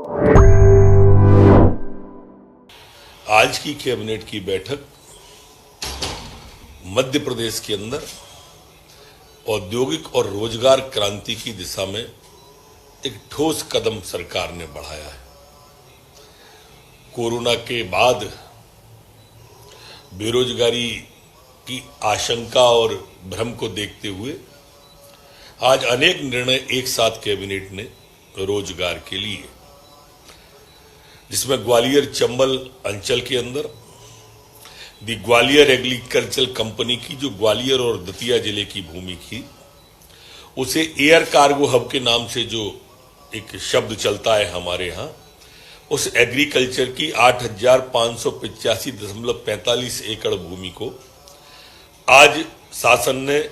आज की कैबिनेट की बैठक मध्य प्रदेश के अंदर औद्योगिक और रोजगार क्रांति की दिशा में एक ठोस कदम सरकार ने बढ़ाया है। कोरोना के बाद बेरोजगारी की आशंका और भ्रम को देखते हुए आज अनेक निर्णय एक साथ कैबिनेट ने रोजगार के लिए, जिसमें ग्वालियर चंबल अंचल के अंदर दी ग्वालियर एग्रीकल्चर कंपनी की जो ग्वालियर और दतिया जिले की भूमि थी, उसे एयर कार्गो हब के नाम से जो एक शब्द चलता है हमारे यहाँ, उस एग्रीकल्चर की 8,585.45 एकड़ भूमि को आज शासन ने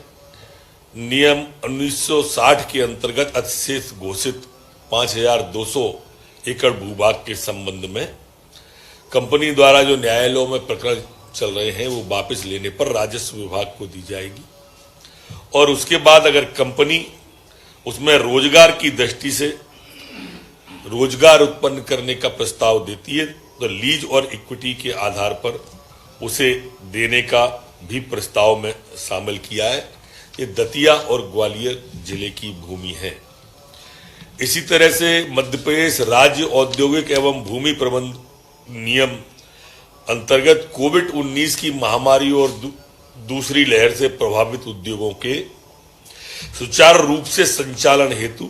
नियम 1960 के अंतर्गत अधिशेष घोषित 5,200 एकड़ भूभाग के संबंध में कंपनी द्वारा जो न्यायालयों में प्रकरण चल रहे हैं वो वापस लेने पर राजस्व विभाग को दी जाएगी। और उसके बाद अगर कंपनी उसमें रोजगार की दृष्टि से रोजगार उत्पन्न करने का प्रस्ताव देती है तो लीज और इक्विटी के आधार पर उसे देने का भी प्रस्ताव में शामिल किया है। ये दतिया और ग्वालियर जिले की भूमि है। इसी तरह से मध्य प्रदेश राज्य औद्योगिक एवं भूमि प्रबंध नियम अंतर्गत कोविड-19 की महामारी और दूसरी लहर से प्रभावित उद्योगों के सुचारू रूप से संचालन हेतु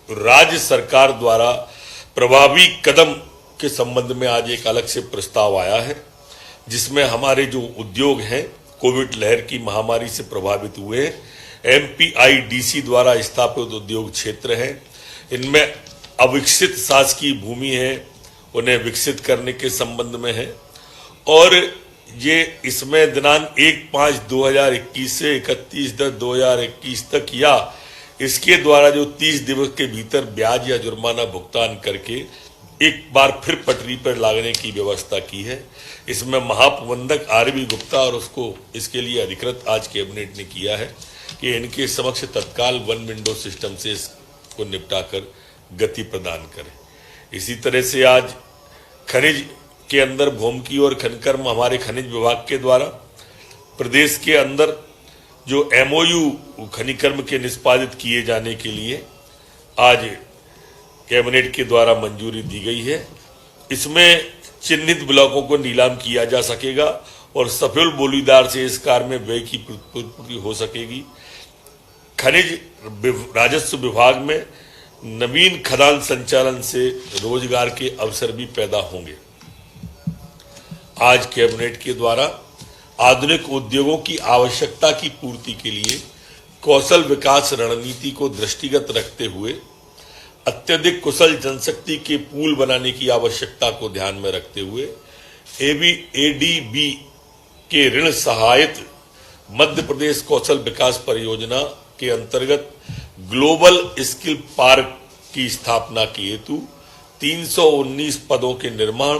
राज्य सरकार द्वारा प्रभावी कदम के संबंध में आज एक अलग से प्रस्ताव आया है, जिसमें हमारे जो उद्योग हैं कोविड लहर की महामारी से प्रभावित हुए MPIDC द्वारा स्थापित उद्योग क्षेत्र हैं, इनमें अविकसित शासकीय भूमि है, उन्हें विकसित करने के संबंध में है। और ये इसमें दिनांक 1/5/2021 से 31/10/2021 तक या इसके द्वारा जो 30 दिवस के भीतर ब्याज या जुर्माना भुगतान करके एक बार फिर पटरी पर लागने की व्यवस्था की है। इसमें महाप्रबंधक RV गुप्ता और उसको इसके लिए अधिकृत आज कैबिनेट ने किया है कि इनके समक्ष तत्काल वन विंडो सिस्टम से इसको निपटाकर गति प्रदान करें। इसी तरह से आज खनिज के अंदर भूमि और खनकर्म हमारे खनिज विभाग के द्वारा प्रदेश के अंदर जो MOU खनिकर्म के निष्पादित किए जाने के लिए आज कैबिनेट के द्वारा मंजूरी दी गई है। इसमें चिन्हित ब्लॉकों को नीलाम किया जा सकेगा और सफल बोलीदार से इस कार्य में व्यय की पूर्ति हो सकेगी। खनिज राजस्व विभाग में नवीन खदान संचालन से रोजगार के अवसर भी पैदा होंगे। आज कैबिनेट के द्वारा आधुनिक उद्योगों की आवश्यकता की पूर्ति के लिए कौशल विकास रणनीति को दृष्टिगत रखते हुए अत्यधिक कुशल जनशक्ति के पूल बनाने की आवश्यकता को ध्यान में रखते हुए ADB के ऋण सहायत मध्य प्रदेश कौशल विकास परियोजना के अंतर्गत ग्लोबल स्किल पार्क की स्थापना के हेतु 319 पदों के निर्माण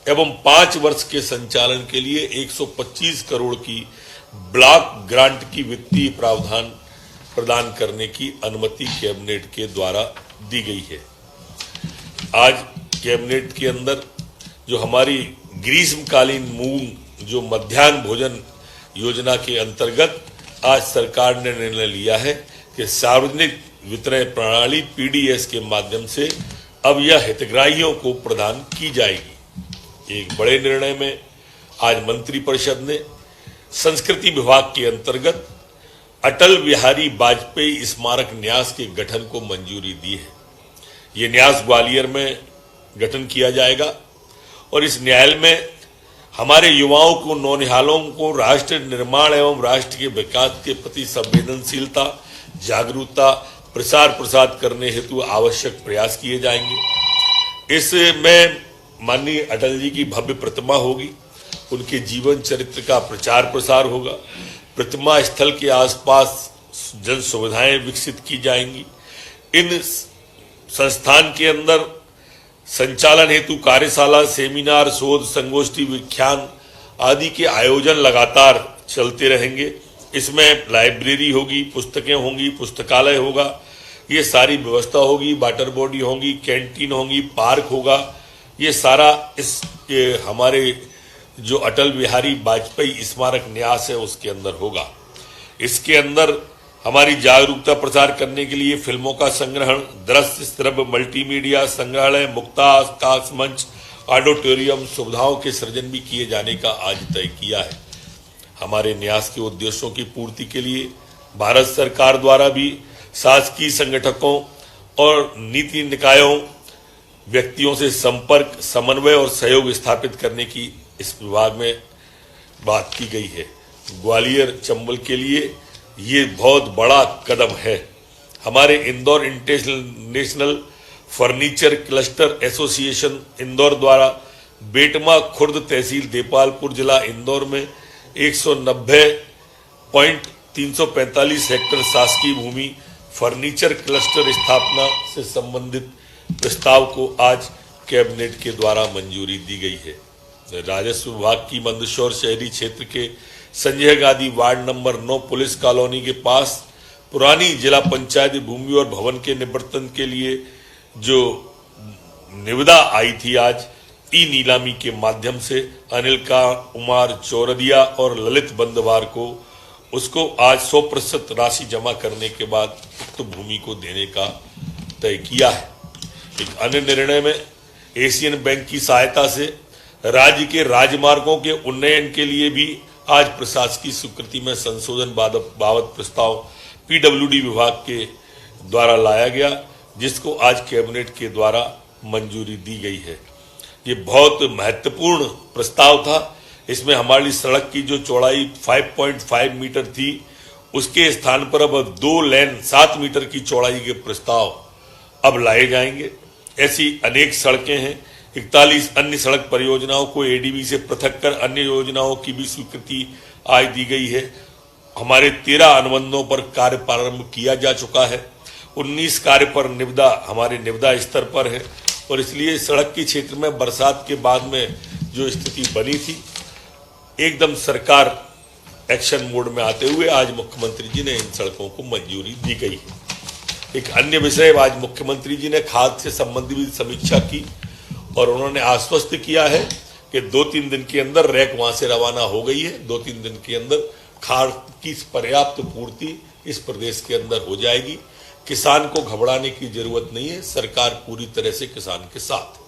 एवं 5 वर्ष के संचालन के लिए 125 करोड़ की ब्लॉक ग्रांट की वित्तीय प्रावधान प्रदान करने की अनुमति कैबिनेट के द्वारा दी गई है। आज कैबिनेट के अंदर जो हमारी ग्रीष्मकालीन मूंग जो मध्याह्न भोजन योजना के अंतर्गत आज सरकार ने निर्णय लिया है कि सार्वजनिक वितरण प्रणाली PDS के माध्यम से अब यह हितग्राहियों को प्रदान की जाएगी। एक बड़े निर्णय में आज मंत्रिपरिषद ने संस्कृति विभाग के अंतर्गत अटल बिहारी वाजपेयी स्मारक न्यास के गठन को मंजूरी दी है। ये न्यास ग्वालियर में गठन किया जाएगा और इस न्यायालय में हमारे युवाओं को नौनिहालों को राष्ट्र निर्माण एवं राष्ट्र के विकास के प्रति संवेदनशीलता जागरूकता प्रसार प्रसार करने हेतु आवश्यक प्रयास किए जाएंगे। इसमें माननीय अटल जी की भव्य प्रतिमा होगी, उनके जीवन चरित्र का प्रचार प्रसार होगा, प्रतिमा स्थल के आसपास जन सुविधाएं विकसित की जाएंगी। इन संस्थान के अंदर संचालन हेतु कार्यशाला सेमिनार शोध संगोष्ठी व्याख्यान आदि के आयोजन लगातार चलते रहेंगे। इसमें लाइब्रेरी होगी, पुस्तकें होंगी, पुस्तकालय होगा, ये सारी व्यवस्था होगी, वाटर बॉडी होगी, कैंटीन होगी, पार्क होगा। ये सारा ये हमारे जो अटल बिहारी वाजपेयी स्मारक न्यास है उसके अंदर होगा। इसके अंदर हमारी जागरूकता प्रचार करने के लिए फिल्मों का संग्रहण, दृश्य श्रव्य मल्टीमीडिया संग्रहालय, मुक्ताकाश मंच, ऑडिटोरियम सुविधाओं के सृजन भी किए जाने का आज तय किया है। हमारे न्यास के उद्देश्यों की पूर्ति के लिए भारत सरकार द्वारा भी शासकीय संगठकों और नीति निकायों व्यक्तियों से संपर्क, समन्वय और सहयोग स्थापित करने की इस विभाग में बात की गई है। ग्वालियर चंबल के लिए ये बहुत बड़ा कदम है। हमारे Indore international furniture cluster association Indore द्वारा बेटमा खुर्द तहसील देपालपुर जिला इंदौर में 190.345 हेक्टेयर शासकीय भूमि फर्नीचर क्लस्टर स्थापना से संबंधित प्रस्ताव को आज कैबिनेट के द्वारा मंजूरी दी गई है। राजस्व विभाग की मंदसौर शहरी क्षेत्र के Sanjay Gandhi ward number 9 police colony के पास पुरानी जिला पंचायत भूमि और भवन के निवर्तन के लिए जो निविदा आई थी, आज ई नीलामी के माध्यम से अनिल कुमार चौरदिया और ललित बंदवार को उसको आज 100% राशि जमा करने के बाद उक्त भूमि को देने का तय किया है। एक अन्य निर्णय में एशियन बैंक की सहायता से राज्य के राजमार्गों के उन्नयन के लिए भी आज प्रशासकीय स्वीकृति में संशोधन बाबत प्रस्ताव पीडब्ल्यूडी विभाग के द्वारा लाया गया, जिसको आज कैबिनेट के द्वारा मंजूरी दी गई है। ये बहुत महत्वपूर्ण प्रस्ताव था। इसमें हमारी सड़क की जो चौड़ाई 5.5 मीटर थी, उसके स्थान पर अब 2 लेन 7 मीटर की चौड़ाई के प्रस्ताव अब लाए जाएंगे। ऐसी अनेक सड़कें हैं। 41 अन्य सड़क परियोजनाओं को एडीबी से पृथक कर अन्य योजनाओं की भी स्वीकृति आज दी गई है। हमारे 13 अनुबंधों पर कार्य प्रारंभ किया जा चुका है। 19 कार्य पर निविदा हमारे निविदा स्तर पर है और इसलिए सड़क के क्षेत्र में बरसात के बाद में जो स्थिति बनी थी, एकदम सरकार एक्शन मोड में आते हुए आज मुख्यमंत्री जी ने इन सड़कों को मंजूरी दी गई है। एक अन्य विषय, आज मुख्यमंत्री जी ने खाद से संबंधित समीक्षा की और उन्होंने आश्वस्त किया है कि 2-3 दिन के अंदर रैक वहां से रवाना हो गई है। 2-3 दिन के अंदर खाद की पर्याप्त पूर्ति इस प्रदेश के अंदर हो जाएगी। किसान को घबराने की जरूरत नहीं है, सरकार पूरी तरह से किसान के साथ है।